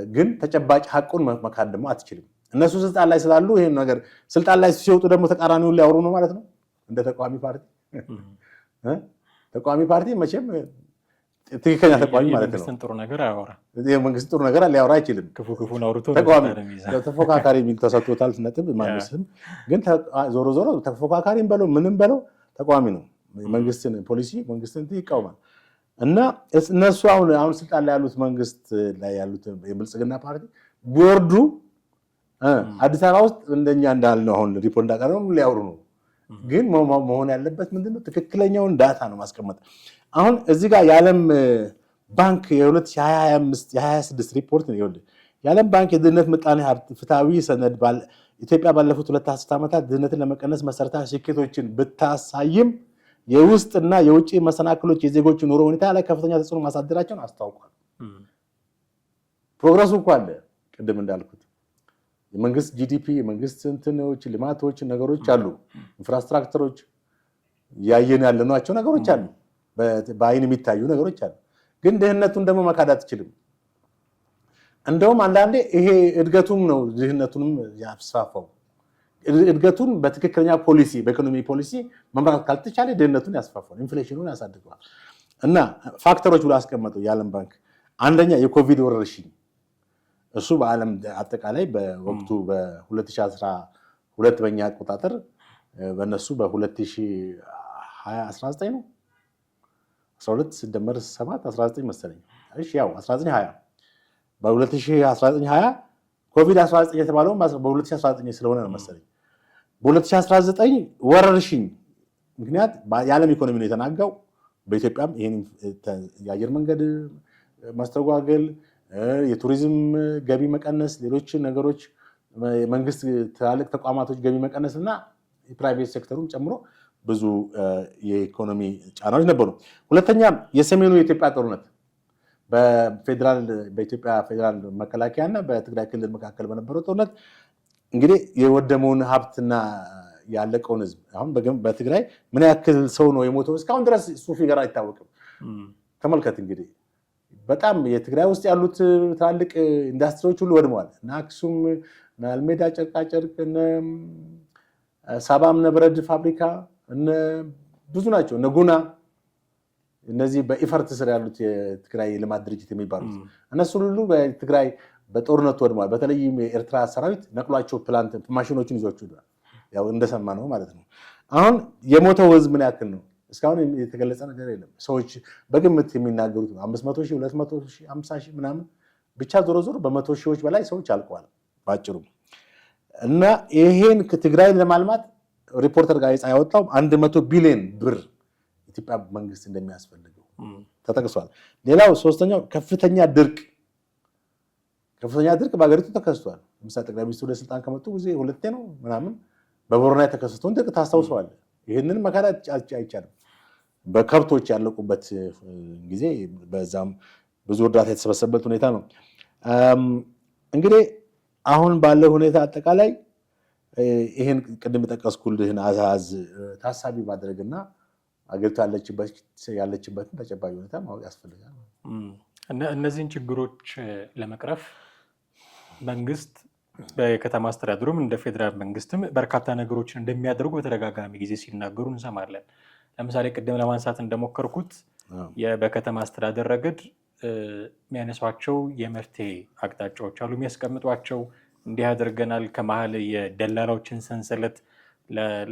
ግን ተጨባጭ ሀቁን መካድ ደግሞ አትችልም። እነሱ ስልጣን ላይ ስላሉ ይሄን ነገር ስልጣን ላይ ሲወጡ ደግሞ ተቃራኒውን ሊያወሩ ነው ማለት ነው። እንደ ተቃዋሚ ፓርቲ መቼም ትክክለኛ ተቃዋሚ ማለት ነው። ጥሩ ነገር አያወራ መንግስት ጥሩ ነገር ሊያወራ አይችልም። ክፉን አውርቶ ተፎካካሪ የሚል ተሰጥቶታል ነጥብ ማንስም። ግን ዞሮ ዞሮ ተፎካካሪም በለው ምንም በለው ተቃዋሚ ነው። መንግስትን ፖሊሲ መንግስትን ይቃወማል። እና እነሱ አሁን ስልጣን ላይ ያሉት መንግስት ላይ ያሉት የብልጽግና ፓርቲ ቦርዱ አዲስ አበባ ውስጥ እንደኛ እንዳልነው አሁን ሪፖርት እንዳቀረበው ሊያወሩ ነው። ግን መሆን ያለበት ምንድነው? ትክክለኛውን ዳታ ነው ማስቀመጥ። አሁን እዚህ ጋር የዓለም ባንክ የ2026 ሪፖርት ነው ይኸውልህ። የዓለም ባንክ የድህነት ምጣኔ ሀብት ፍትሃዊ ሰነድ ኢትዮጵያ ባለፉት 2 አስርት ዓመታት ድህነትን ለመቀነስ መሰረታዊ ስኬቶችን ብታሳይም የውስጥና የውጭ መሰናክሎች የዜጎች ኑሮ ሁኔታ ላይ ከፍተኛ ተጽዕኖ ማሳደራቸውን አስታውቋል። ፕሮግረሱ እኮ አለ። ቅድም እንዳልኩት የመንግስት ጂዲፒ የመንግስት እንትኖች ልማቶች ነገሮች አሉ፣ ኢንፍራስትራክቸሮች ያየን ያለናቸው ነገሮች አሉ፣ በአይን የሚታዩ ነገሮች አሉ። ግን ድህነቱን ደግሞ መካድ አትችልም። እንደውም አንዳንዴ ይሄ እድገቱም ነው ድህነቱንም ያስፋፋው። እድገቱን በትክክለኛ ፖሊሲ በኢኮኖሚ ፖሊሲ መምራት ካልተቻለ ድህነቱን ያስፋፋል፣ ኢንፍሌሽኑን ያሳድገዋል። እና ፋክተሮች ብሎ አስቀመጠው የዓለም ባንክ። አንደኛ የኮቪድ ወረርሽኝ፣ እሱ በዓለም አጠቃላይ በወቅቱ በ2012 በኛ አቆጣጠር በእነሱ በ2019 ነው 12 ሲደመር 7 19 መሰለኝ። እሺ ያው 1920 በ2019-20 ኮቪድ-19 የተባለው በ2019 ስለሆነ ነው መሰለኝ። በ2019 ወረርሽኝ ምክንያት የዓለም ኢኮኖሚ ነው የተናጋው። በኢትዮጵያም ይሄን የአየር መንገድ ማስተጓገል፣ የቱሪዝም ገቢ መቀነስ፣ ሌሎች ነገሮች መንግስት ትላልቅ ተቋማቶች ገቢ መቀነስ እና የፕራይቬት ሴክተሩን ጨምሮ ብዙ የኢኮኖሚ ጫናዎች ነበሩ። ሁለተኛ የሰሜኑ የኢትዮጵያ ጦርነት በኢትዮጵያ ፌዴራል መከላከያ እና በትግራይ ክልል መካከል በነበረው ጦርነት እንግዲህ የወደመውን ሀብትና ያለቀውን ህዝብ አሁን በትግራይ ምን ያክል ሰው ነው የሞተው እስካሁን ድረስ እሱ ፊገር አይታወቅም። ተመልከት እንግዲህ በጣም የትግራይ ውስጥ ያሉት ትላልቅ ኢንዱስትሪዎች ሁሉ ወድመዋል እና አክሱም፣ አልሜዳ ጨርቃጨርቅ፣ ሳባ እምነበረድ ፋብሪካ ብዙ ናቸው። ጉና እነዚህ በኢፈርት ስር ያሉት የትግራይ ልማት ድርጅት የሚባሉት እነሱ ሁሉ በትግራይ በጦርነቱ ወድመዋል። በተለይም የኤርትራ ሰራዊት ነቅሏቸው ፕላንት ማሽኖችን ይዞች ያው እንደሰማ ነው ማለት ነው። አሁን የሞተው ህዝብ ምን ያክል ነው እስካሁን የተገለጸ ነገር የለም። ሰዎች በግምት የሚናገሩት 500 ሺህ 200 ሺህ 50 ሺህ ምናምን ብቻ ዞሮ ዞሮ በመቶ ሺዎች በላይ ሰዎች አልቀዋል ባጭሩ። እና ይሄን ትግራይ ለማልማት ሪፖርተር ጋዜጣ ያወጣው 100 ቢሊዮን ብር ኢትዮጵያ መንግስት እንደሚያስፈልገው ተጠቅሷል። ሌላው ሶስተኛው ከፍተኛ ድርቅ በሀገሪቱ ተከስቷል። ለምሳሌ ጠቅላይ ሚኒስትሩ ወደ ስልጣን ከመጡ ጊዜ ሁለቴ ነው ምናምን በቦረና የተከሰተውን ድርቅ ታስታውሰዋል። ይህንን መካድ አይቻልም። በከብቶች ያለቁበት ጊዜ በዛም ብዙ እርዳታ የተሰበሰበበት ሁኔታ ነው። እንግዲህ አሁን ባለው ሁኔታ አጠቃላይ ይህን ቅድም የጠቀስኩልህን አሃዝ ታሳቢ ማድረግና አገሪቱ ያለችበትን ተጨባጭ ሁኔታ ማወቅ ያስፈልጋል። እነዚህን ችግሮች ለመቅረፍ መንግስት በከተማ አስተዳደሩም እንደ ፌዴራል መንግስትም በርካታ ነገሮችን እንደሚያደርጉ በተደጋጋሚ ጊዜ ሲናገሩ እንሰማለን። ለምሳሌ ቅድም ለማንሳት እንደሞከርኩት በከተማ አስተዳደር ረገድ የሚያነሷቸው የመፍትሄ አቅጣጫዎች አሉ። የሚያስቀምጧቸው እንዲህ አድርገናል፣ ከመሀል የደላላዎችን ሰንሰለት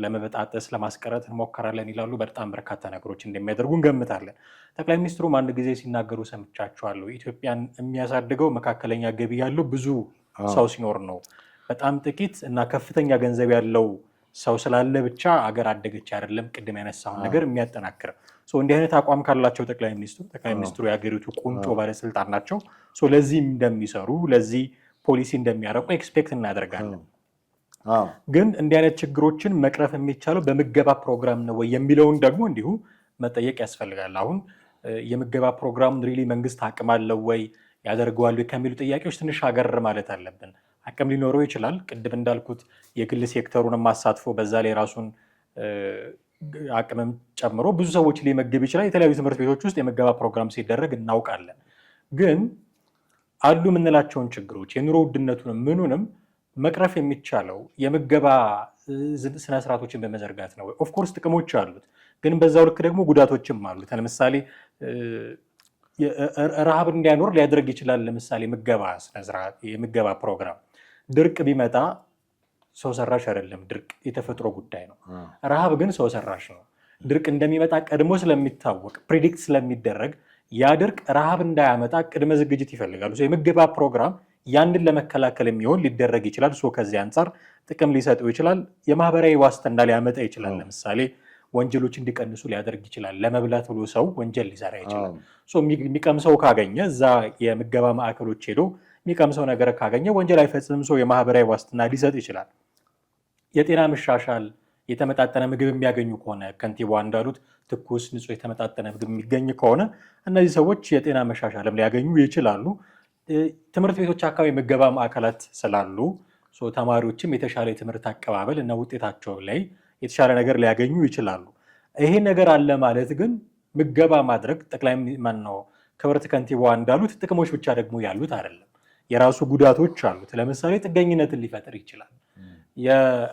ለመበጣጠስ ለማስቀረት እንሞከራለን ይላሉ። በጣም በርካታ ነገሮች እንደሚያደርጉ እንገምታለን። ጠቅላይ ሚኒስትሩም አንድ ጊዜ ሲናገሩ ሰምቻቸዋለሁ። ኢትዮጵያን የሚያሳድገው መካከለኛ ገቢ ያለው ብዙ ሰው ሲኖር ነው። በጣም ጥቂት እና ከፍተኛ ገንዘብ ያለው ሰው ስላለ ብቻ አገር አደገች አይደለም። ቅድም ያነሳውን ነገር የሚያጠናክር እንዲህ አይነት አቋም ካላቸው ጠቅላይ ሚኒስትሩ የሀገሪቱ ቁንጮ ባለስልጣን ናቸው። ለዚህ እንደሚሰሩ ለዚህ ፖሊሲ እንደሚያረቁ ኤክስፔክት እናደርጋለን። ግን እንዲህ አይነት ችግሮችን መቅረፍ የሚቻለው በምገባ ፕሮግራም ነው ወይ የሚለውን ደግሞ እንዲሁ መጠየቅ ያስፈልጋል። አሁን የምገባ ፕሮግራም ሪሊ መንግስት አቅም አለው ወይ ያደርገዋል ከሚሉ ጥያቄዎች ትንሽ አገር ማለት አለብን። አቅም ሊኖረው ይችላል። ቅድም እንዳልኩት የግል ሴክተሩን ማሳትፎ በዛ ላይ ራሱን አቅምም ጨምሮ ብዙ ሰዎች ሊመግብ ይችላል። የተለያዩ ትምህርት ቤቶች ውስጥ የምገባ ፕሮግራም ሲደረግ እናውቃለን። ግን አሉ የምንላቸውን ችግሮች የኑሮ ውድነቱንም ምኑንም መቅረፍ የሚቻለው የምገባ ስነስርዓቶችን በመዘርጋት ነው። ኦፍኮርስ ጥቅሞች አሉት፣ ግን በዛው ልክ ደግሞ ጉዳቶችም አሉት። ለምሳሌ ረሃብ እንዲያኖር ሊያደርግ ይችላል። ለምሳሌ የምገባ ፕሮግራም ድርቅ ቢመጣ ሰው ሰራሽ አይደለም። ድርቅ የተፈጥሮ ጉዳይ ነው። ረሃብ ግን ሰው ሰራሽ ነው። ድርቅ እንደሚመጣ ቀድሞ ስለሚታወቅ ፕሪዲክት ስለሚደረግ ያ ድርቅ ረሃብ እንዳያመጣ ቅድመ ዝግጅት ይፈልጋሉ። የምገባ ፕሮግራም ያንን ለመከላከል የሚሆን ሊደረግ ይችላል። ከዚህ አንጻር ጥቅም ሊሰጠው ይችላል። የማህበራዊ ዋስትና ሊያመጣ ይችላል። ለምሳሌ ወንጀሎች እንዲቀንሱ ሊያደርግ ይችላል። ለመብላት ብሎ ሰው ወንጀል ሊሰራ ይችላል። የሚቀምሰው ካገኘ እዛ የምገባ ማዕከሎች ሄዶ የሚቀምሰው ነገር ካገኘ ወንጀል አይፈጽምም። ሰው የማህበራዊ ዋስትና ሊሰጥ ይችላል። የጤና መሻሻል፣ የተመጣጠነ ምግብ የሚያገኙ ከሆነ ከንቲባዋ እንዳሉት ትኩስ ንጹህ የተመጣጠነ ምግብ የሚገኝ ከሆነ እነዚህ ሰዎች የጤና መሻሻልም ሊያገኙ ይችላሉ። ትምህርት ቤቶች አካባቢ ምገባ ማዕከላት ስላሉ ተማሪዎችም የተሻለ የትምህርት አቀባበል እና ውጤታቸው ላይ የተሻለ ነገር ሊያገኙ ይችላሉ። ይሄ ነገር አለ ማለት ግን ምገባ ማድረግ ክብርት ከንቲባዋ እንዳሉት ጥቅሞች ብቻ ደግሞ ያሉት አይደለም። የራሱ ጉዳቶች አሉት። ለምሳሌ ጥገኝነትን ሊፈጥር ይችላል።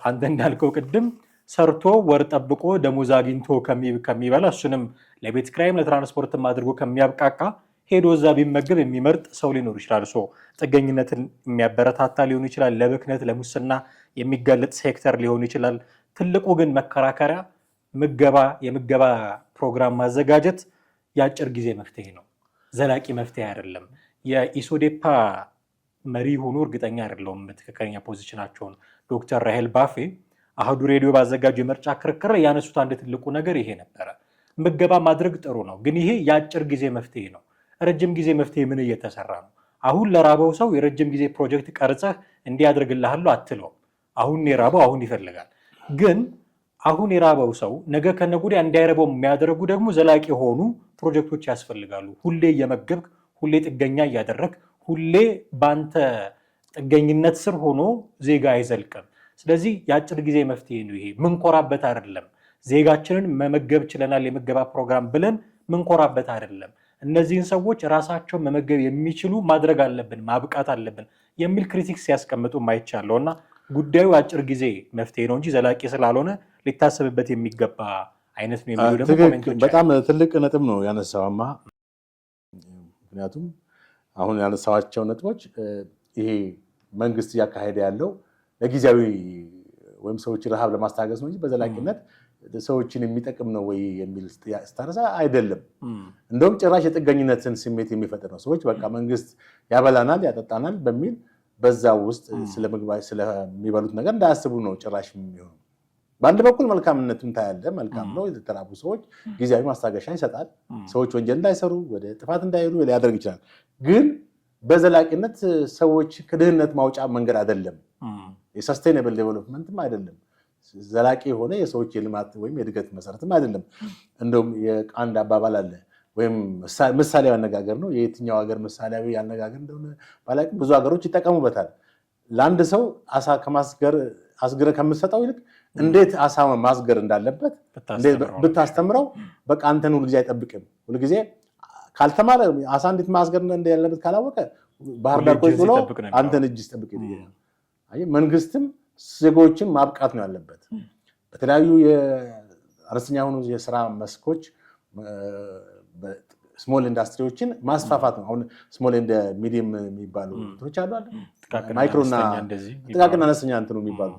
አንተ እንዳልከው ቅድም ሰርቶ ወር ጠብቆ ደሞዝ አግኝቶ ከሚበላ እሱንም ለቤት ኪራይም ለትራንስፖርትም አድርጎ ከሚያብቃቃ ሄዶ እዛ ቢመገብ የሚመርጥ ሰው ሊኖር ይችላል። ጥገኝነትን የሚያበረታታ ሊሆን ይችላል። ለብክነት ለሙስና የሚጋለጥ ሴክተር ሊሆን ይችላል። ትልቁ ግን መከራከሪያ የምገባ ፕሮግራም ማዘጋጀት የአጭር ጊዜ መፍትሄ ነው፣ ዘላቂ መፍትሄ አይደለም። የኢሶዴፓ መሪ ሆኖ እርግጠኛ አይደለሁም ትክክለኛ ፖዚሽናቸውን። ዶክተር ራሄል ባፌ አህዱ ሬዲዮ ባዘጋጀው የምርጫ ክርክር ያነሱት አንድ ትልቁ ነገር ይሄ ነበረ። ምገባ ማድረግ ጥሩ ነው፣ ግን ይሄ የአጭር ጊዜ መፍትሄ ነው። ረጅም ጊዜ መፍትሄ ምን እየተሰራ ነው? አሁን ለራበው ሰው የረጅም ጊዜ ፕሮጀክት ቀርጸህ እንዲያደርግልሃለሁ አትለውም። አሁን የራበው አሁን ይፈልጋል። ግን አሁን የራበው ሰው ነገ ከነገ ወዲያ እንዳይረበው የሚያደርጉ ደግሞ ዘላቂ የሆኑ ፕሮጀክቶች ያስፈልጋሉ። ሁሌ እየመገብክ፣ ሁሌ ጥገኛ እያደረግ፣ ሁሌ በአንተ ጥገኝነት ስር ሆኖ ዜጋ አይዘልቅም። ስለዚህ የአጭር ጊዜ መፍትሄ ነው ይሄ። ምንኮራበት አይደለም። ዜጋችንን መመገብ ችለናል የምገባ ፕሮግራም ብለን ምንኮራበት አይደለም። እነዚህን ሰዎች ራሳቸው መመገብ የሚችሉ ማድረግ አለብን፣ ማብቃት አለብን የሚል ክሪቲክስ ሲያስቀምጡ ማይቻለው እና ጉዳዩ አጭር ጊዜ መፍትሄ ነው እንጂ ዘላቂ ስላልሆነ ሊታሰብበት የሚገባ አይነት ነው የሚሉ ደግሞ ኮሜንቶች። በጣም ትልቅ ነጥብ ነው ያነሳውማ። ምክንያቱም አሁን ያነሳዋቸው ነጥቦች ይሄ መንግስት እያካሄደ ያለው ለጊዜያዊ ወይም ሰዎች ረሃብ ለማስታገስ ነው እንጂ በዘላቂነት ሰዎችን የሚጠቅም ነው ወይ የሚል ስታነሳ አይደለም። እንደውም ጭራሽ የጥገኝነትን ስሜት የሚፈጥር ነው። ሰዎች በቃ መንግስት ያበላናል ያጠጣናል በሚል በዛ ውስጥ ስለሚበሉት ነገር እንዳያስቡ ነው ጭራሽ የሚሆነው። በአንድ በኩል መልካምነቱን ታያለ፣ መልካም ነው። የተራቡ ሰዎች ጊዜያዊ ማስታገሻ ይሰጣል። ሰዎች ወንጀል እንዳይሰሩ ወደ ጥፋት እንዳይሄዱ ሊያደርግ ይችላል። ግን በዘላቂነት ሰዎች ከድህነት ማውጫ መንገድ አይደለም፣ የሰስቴይነብል ዴቨሎፕመንትም አይደለም፣ ዘላቂ የሆነ የሰዎች የልማት ወይም የእድገት መሰረትም አይደለም። እንደውም አንድ አባባል አለ ወይም ምሳሌያዊ አነጋገር ነው። የየትኛው ሀገር ምሳሌያዊ አነጋገር እንደሆነ ባላውቅም ብዙ ሀገሮች ይጠቀሙበታል። ለአንድ ሰው አሳ አስግረ ከምትሰጠው ይልቅ እንዴት አሳ ማስገር እንዳለበት ብታስተምረው በቃ አንተን ሁልጊዜ አይጠብቅም። ሁልጊዜ ካልተማረ አሳ እንዴት ማስገር እንዳለበት ካላወቀ ባህር ዳር ቆይ ብሎ አንተን እጅ ይጠብቅ ይላል። መንግስትም ዜጎችን ማብቃት ነው ያለበት። በተለያዩ የአነስተኛ የሆኑ የስራ መስኮች ስሞል ኢንዱስትሪዎችን ማስፋፋት ነው። አሁን ስሞል ኤንድ ሚዲየም የሚባሉ እንትኖች አሉ አይደል? ማይክሮና ጥቃቅንና አነስተኛ እንትኑ የሚባሉ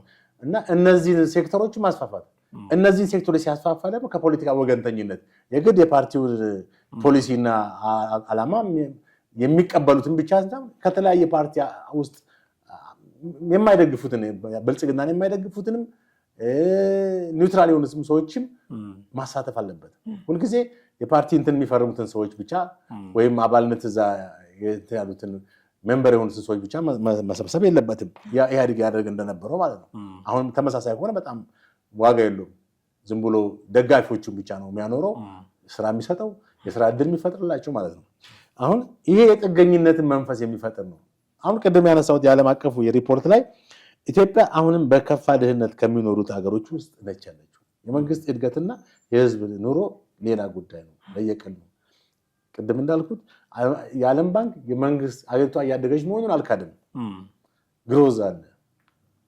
እና እነዚህን ሴክተሮች ማስፋፋት። እነዚህን ሴክተሮች ሲያስፋፋ ደግሞ ከፖለቲካ ወገንተኝነት የግድ የፓርቲውን ፖሊሲና ዓላማ የሚቀበሉትን ብቻ ከተለያየ ፓርቲ ውስጥ የማይደግፉትን ብልጽግናን የማይደግፉትንም ኒውትራል የሆኑትም ሰዎችም ማሳተፍ አለበት። ሁልጊዜ የፓርቲ እንትን የሚፈርሙትን ሰዎች ብቻ ወይም አባልነት እዛ ያሉትን ሜምበር የሆኑትን ሰዎች ብቻ መሰብሰብ የለበትም። ኢህአዴግ ያደርግ እንደነበረው ማለት ነው። አሁን ተመሳሳይ ከሆነ በጣም ዋጋ የለውም። ዝም ብሎ ደጋፊዎቹን ብቻ ነው የሚያኖረው፣ ስራ የሚሰጠው፣ የስራ እድል የሚፈጥርላቸው ማለት ነው። አሁን ይሄ የጥገኝነትን መንፈስ የሚፈጥር ነው። አሁን ቅድም ያነሳሁት የዓለም አቀፉ የሪፖርት ላይ ኢትዮጵያ አሁንም በከፋ ድህነት ከሚኖሩት ሀገሮች ውስጥ ነች ያለችው። የመንግስት እድገትና የህዝብ ኑሮ ሌላ ጉዳይ ነው፣ ለየቅል ነው። ቅድም እንዳልኩት የዓለም ባንክ የመንግስት አገሪቷ እያደገች መሆኑን አልካድም። ግሮዝ አለ።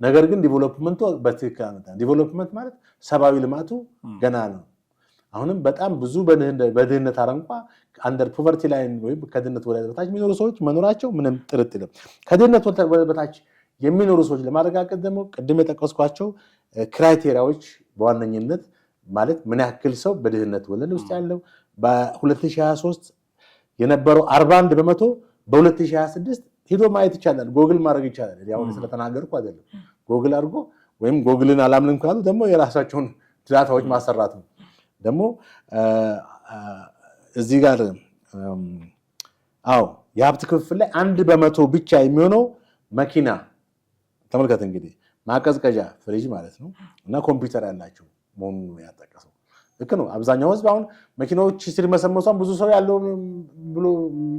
ነገር ግን ዲቨሎፕመንቱ በትክክል አልመጣም። ዲቨሎፕመንት ማለት ሰብአዊ ልማቱ ገና ነው። አሁንም በጣም ብዙ በድህነት አረንቋ አንደር ፖቨርቲ ላይን ወይም ከድህነት ወለል በታች የሚኖሩ ሰዎች መኖራቸው ምንም ጥርጥር የለም። ከድህነት ወለል በታች የሚኖሩ ሰዎች ለማረጋገጥ ደግሞ ቅድም የጠቀስኳቸው ክራይቴሪያዎች በዋነኝነት ማለት ምን ያክል ሰው በድህነት ወለል ውስጥ ያለው በ2023 የነበረው 41 በመቶ በ2026 ሄዶ ማየት ይቻላል። ጎግል ማድረግ ይቻላል። ያው ስለተናገርኩ አይደለም። ጎግል አድርጎ ወይም ጎግልን አላምንም ካሉ ደግሞ የራሳቸውን ዳታዎች ማሰራት ነው። ደግሞ እዚህ ጋር የሀብት ክፍል ላይ 1 በመቶ ብቻ የሚሆነው መኪና ተመልከት። እንግዲህ ማቀዝቀዣ ፍሪጅ ማለት ነው እና ኮምፒውተር ያላቸው መሆኑን ያጠቀሰው ልክ ነው። አብዛኛው ህዝብ አሁን መኪናዎች ሲመሰመሷን ብዙ ሰው ያለው ብሎ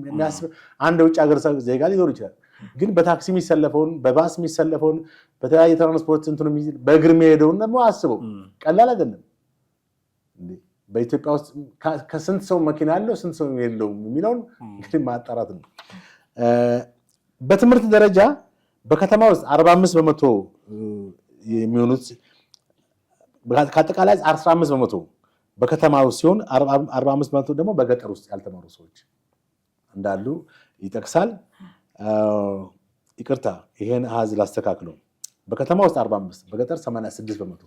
የሚያስብ አንድ የውጭ ሀገር ዜጋ ሊኖር ይችላል። ግን በታክሲ የሚሰለፈውን፣ በባስ የሚሰለፈውን፣ በተለያየ ትራንስፖርት እንትኑ በእግር የሚሄደውን ደግሞ አስበው። ቀላል አይደለም። በኢትዮጵያ ውስጥ ከስንት ሰው መኪና ያለው ስንት ሰው የለውም የሚለውን እንግዲህ ማጣራት ነው። በትምህርት ደረጃ በከተማ ውስጥ 45 በመቶ የሚሆኑት ከአጠቃላይ 15 በመቶ በከተማ ውስጥ ሲሆን 45 በመቶ ደግሞ በገጠር ውስጥ ያልተማሩ ሰዎች እንዳሉ ይጠቅሳል። ይቅርታ ይሄን አሃዝ ላስተካክለው። በከተማ ውስጥ 45 በገጠር 86 በመቶ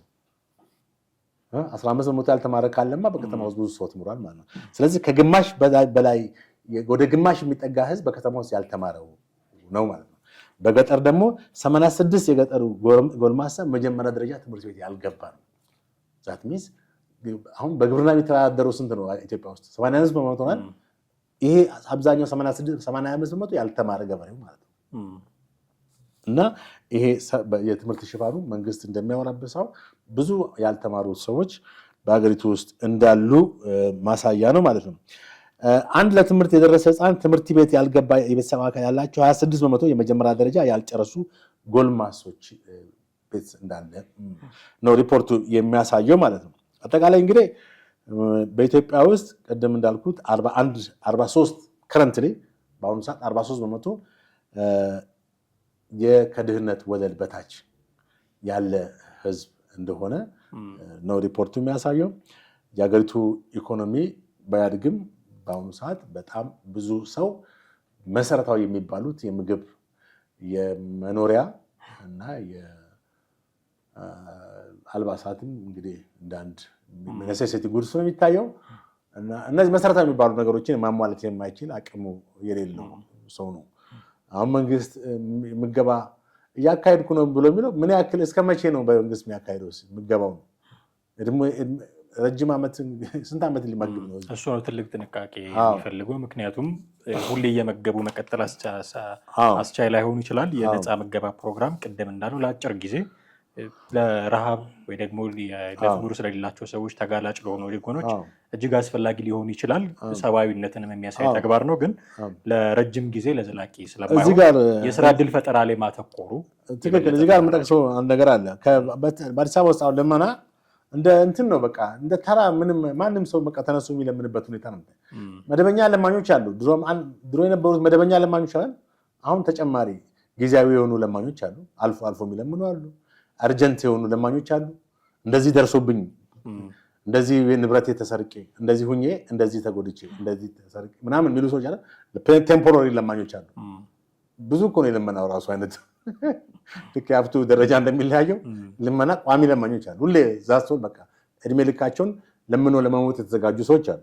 15 በመቶ ያልተማረ ካለማ በከተማ ውስጥ ብዙ ሰው ትምሯል ማለት ነው። ስለዚህ ከግማሽ በላይ ወደ ግማሽ የሚጠጋ ህዝብ በከተማ ውስጥ ያልተማረው ነው ማለት ነው። በገጠር ደግሞ 86 የገጠሩ ጎልማሳ መጀመሪያ ደረጃ ትምህርት ቤት ያልገባ ነው። ዛት ሚንስ አሁን በግብርና የሚተዳደረው ስንት ነው ኢትዮጵያ ውስጥ? 85% ነው። ይሄ አብዛኛው 85% ያልተማረ ገበሬው ማለት ነው። እና ይሄ የትምህርት ሽፋኑ መንግስት እንደሚያወራበሳው ብዙ ያልተማሩ ሰዎች በሀገሪቱ ውስጥ እንዳሉ ማሳያ ነው ማለት ነው። አንድ ለትምህርት የደረሰ ህፃን ትምህርት ቤት ያልገባ የቤተሰብ አካል ያላቸው 26% የመጀመሪያ ደረጃ ያልጨረሱ ጎልማሶች ቤት እንዳለ ነው ሪፖርቱ የሚያሳየው ማለት ነው። አጠቃላይ እንግዲህ በኢትዮጵያ ውስጥ ቀደም እንዳልኩት 43 ከረንትሊ በአሁኑ ሰዓት 43% ከድህነት ወለል በታች ያለ ህዝብ እንደሆነ ነው ሪፖርቱ የሚያሳየው። የሀገሪቱ ኢኮኖሚ ባያድግም በአሁኑ ሰዓት በጣም ብዙ ሰው መሰረታዊ የሚባሉት የምግብ፣ የመኖሪያ እና የአልባሳትም እንግዲህ እንደ አንድ ኔሴሲቲ ጉድስ ነው የሚታየው እና እነዚህ መሰረታዊ የሚባሉ ነገሮችን ማሟላት የማይችል አቅሙ የሌለው ሰው ነው። አሁን መንግስት ምገባ እያካሄድኩ ነው ብሎ የሚለው ምን ያክል እስከ መቼ ነው በመንግስት የሚያካሄደው ምገባው ነው? ረጅም ዓመት ስንት ዓመት ሊመግብ ነው? እሱ ነው ትልቅ ጥንቃቄ የሚፈልገው። ምክንያቱም ሁሌ እየመገቡ መቀጠል አስቻይ ላይሆኑ ይችላል። የነፃ ምገባ ፕሮግራም ቅድም እንዳለው ለአጭር ጊዜ ለረሃብ ወይ ደግሞ ለፍጉር ስለሌላቸው ሰዎች ተጋላጭ ለሆኑ ወገኖች እጅግ አስፈላጊ ሊሆን ይችላል። ሰብአዊነትንም የሚያሳይ ተግባር ነው። ግን ለረጅም ጊዜ ለዘላቂ ስለማይሆን የስራ ዕድል ፈጠራ ላይ ማተኮሩ ትክክል። እዚህ ጋር የምጠቅሰው አንድ ነገር አለ። በአዲስ አበባ ውስጥ አሁን ልመና እንደ እንትን ነው፣ በቃ እንደ ተራ ማንም ሰው በቃ ተነሱ የሚለምንበት ሁኔታ ነው። መደበኛ ለማኞች አሉ። ድሮ የነበሩት መደበኛ ለማኞች አሉ። አሁን ተጨማሪ ጊዜያዊ የሆኑ ለማኞች አሉ። አልፎ አልፎ የሚለምኑ አሉ። አርጀንት የሆኑ ለማኞች አሉ። እንደዚህ ደርሶብኝ፣ እንደዚህ ንብረቴ ተሰርቄ፣ እንደዚህ ሁኜ፣ እንደዚህ ተጎድቼ፣ እንደዚህ ተሰርቄ ምናምን የሚሉ ሰዎች አሉ። ቴምፖራሪ ለማኞች አሉ። ብዙ እኮ ነው የልመናው ራሱ አይነት ልክ የሀብቱ ደረጃ እንደሚለያየው ልመና ቋሚ ለማኞች አሉ። ሁሌ ዛሶ በቃ እድሜ ልካቸውን ለምኖ ለመሞት የተዘጋጁ ሰዎች አሉ።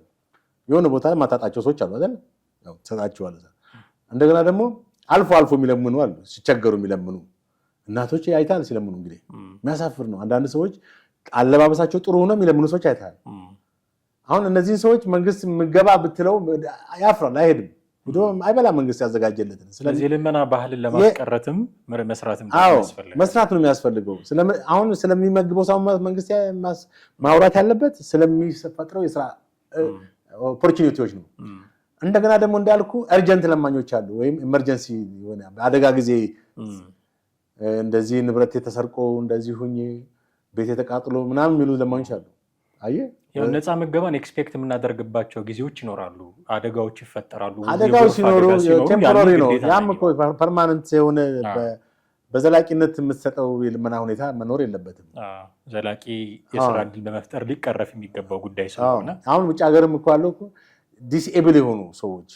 የሆነ ቦታ ላይ ማታጣቸው ሰዎች አሉ አይደል? ያው ተሰጣቸዋል። እንደገና ደግሞ አልፎ አልፎ የሚለምኑ አሉ። ሲቸገሩ የሚለምኑ እናቶች አይታል ሲለምኑ እንግዲህ የሚያሳፍር ነው። አንዳንድ ሰዎች አለባበሳቸው ጥሩ ሆኖ የሚለምኑ ሰዎች አይታል። አሁን እነዚህን ሰዎች መንግስት ምገባ ብትለው ያፍራል፣ አይሄድም። አይበላ መንግስት ያዘጋጀለትን። ስለዚህ ልመና ባህልን ለማስቀረትም መስራት ነው የሚያስፈልገው። አሁን ስለሚመግበው ሰው መንግስት ማውራት ያለበት ስለሚፈጥረው የስራ ኦፖርቹኒቲዎች ነው። እንደገና ደግሞ እንዳልኩ እርጀንት ለማኞች አሉ፣ ወይም ኢመርጀንሲ የሆነ አደጋ ጊዜ እንደዚህ ንብረት የተሰርቆ እንደዚህ ሁኜ ቤት የተቃጥሎ ምናምን የሚሉ ለማኞች አሉ። አየህ ነፃ ምገባን ኤክስፔክት የምናደርግባቸው ጊዜዎች ይኖራሉ። አደጋዎች ይፈጠራሉ። አደጋዎች ሲኖሩ ቴምፖራሪ ነው። ያም እኮ ፐርማነንት የሆነ በዘላቂነት የምትሰጠው የልመና ሁኔታ መኖር የለበትም። ዘላቂ የስራ ዕድል በመፍጠር ሊቀረፍ የሚገባው ጉዳይ ስለሆነ አሁን ውጭ ሀገርም እኮ ያለው ዲስኤብል የሆኑ ሰዎች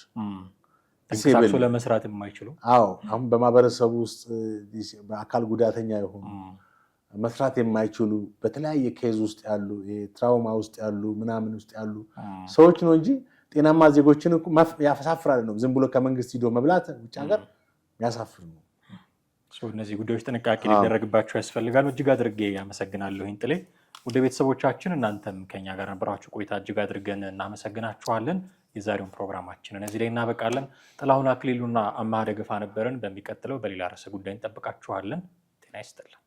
ተንቀሳቅሶ ለመስራት የማይችሉ አሁን በማህበረሰቡ ውስጥ በአካል ጉዳተኛ የሆኑ መስራት የማይችሉ በተለያየ ኬዝ ውስጥ ያሉ ትራውማ ውስጥ ያሉ ምናምን ውስጥ ያሉ ሰዎች ነው እንጂ ጤናማ ዜጎችን ያሳፍራል ነው። ዝም ብሎ ከመንግስት ሂዶ መብላት ውጭ ሀገር ያሳፍር ነው። እነዚህ ጉዳዮች ጥንቃቄ ሊደረግባቸው ያስፈልጋል። እጅግ አድርጌ ያመሰግናለሁ። ጥሌ ወደ ቤተሰቦቻችን እናንተም ከኛ ጋር ነበራችሁ ቆይታ እጅግ አድርገን እናመሰግናችኋለን። የዛሬውን ፕሮግራማችንን እዚህ ላይ እናበቃለን። ጥላሁን አክሊሉና አማሃ ደገፋ ነበርን። በሚቀጥለው በሌላ ርዕሰ ጉዳይ እንጠብቃችኋለን። ጤና ይስጥልን።